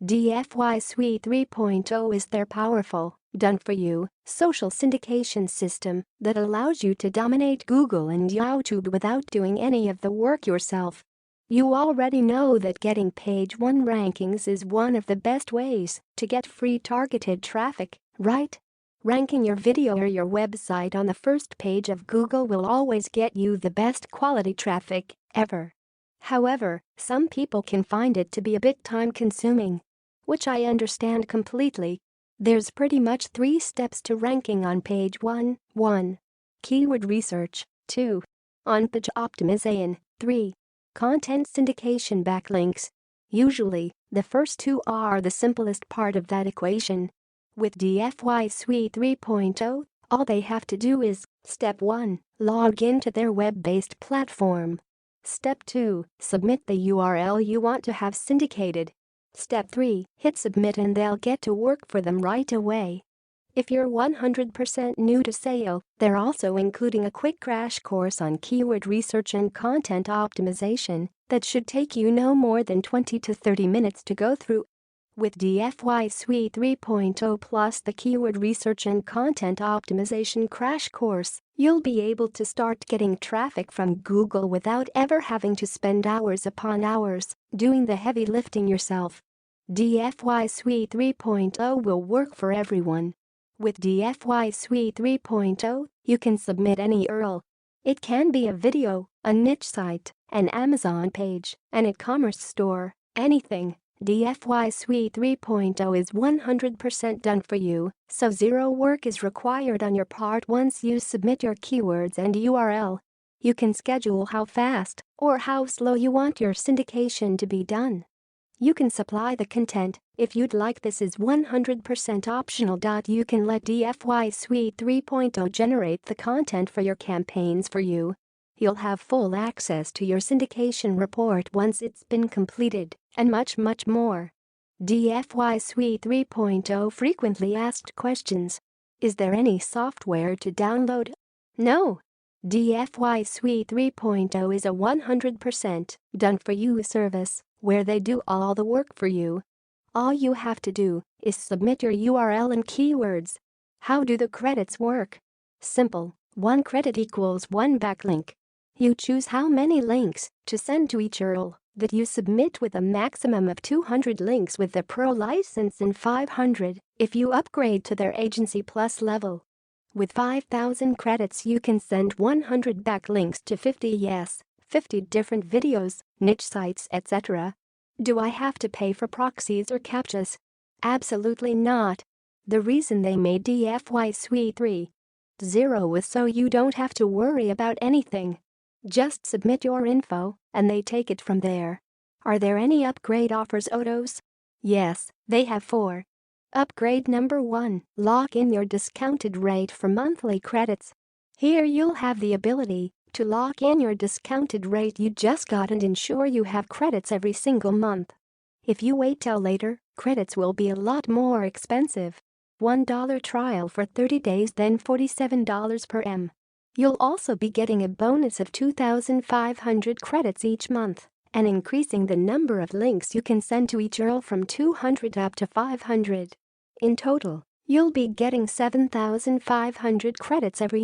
DFY Suite 3.0 is their powerful, done-for-you, social syndication system that allows you to dominate Google and YouTube without doing any of the work yourself. You already know that getting page 1 rankings is one of the best ways to get free targeted traffic, right? Ranking your video or your website on the first page of Google will always get you the best quality traffic ever. However, some people can find it to be a bit time-consuming, which I understand completely. There's pretty much 3 steps to ranking on page 1. 1. Keyword research. 2. On-page optimization. 3. Content syndication backlinks. Usually, the first 2 are the simplest part of that equation. With DFY Suite 3.0, all they have to do is, Step 1, log into their web-based platform. Step 2, submit the URL you want to have syndicated. Step 3, hit submit and they'll get to work for them right away. If you're 100% new to SEO, they're also including a quick crash course on keyword research and content optimization that should take you no more than 20 to 30 minutes to go through. With DFY Suite 3.0 plus the keyword research and content optimization crash course, you'll be able to start getting traffic from Google without ever having to spend hours upon hours doing the heavy lifting yourself. DFY Suite 3.0 will work for everyone. With DFY Suite 3.0, you can submit any URL. It can be a video, a niche site, an Amazon page, an e-commerce store, anything. DFY Suite 3.0 is 100% done for you, so zero work is required on your part once you submit your keywords and URL. You can schedule how fast or how slow you want your syndication to be done. You can supply the content if you'd like. This is 100% optional. You can let DFY Suite 3.0 generate the content for your campaigns for you. You'll have full access to your syndication report once it's been completed, and much more. DFY Suite 3.0 frequently asked questions. Is there any software to download? No. DFY Suite 3.0 is a 100% done-for-you service where they do all the work for you. All you have to do is submit your URL and keywords. How do the credits work? Simple. 1 credit equals 1 backlink. You choose how many links to send to each URL that you submit with a maximum of 200 links with the Pro license and 500 if you upgrade to their Agency Plus level. With 5,000 credits you can send 100 backlinks to 50 different videos, niche sites, etc. Do I have to pay for proxies or captchas? Absolutely not. The reason they made DFY Suite 3.0 was so you don't have to worry about anything. Just submit your info, and they take it from there. Are there any upgrade offers, Odos? Yes, they have 4. Upgrade number 1, lock in your discounted rate for monthly credits. Here you'll have the ability to lock in your discounted rate you just got and ensure you have credits every single month. If you wait till later, credits will be a lot more expensive. $1 trial for 30 days, then $47 per m. You'll also be getting a bonus of 2,500 credits each month and increasing the number of links you can send to each URL from 200 up to 500. In total, you'll be getting 7,500 credits every month.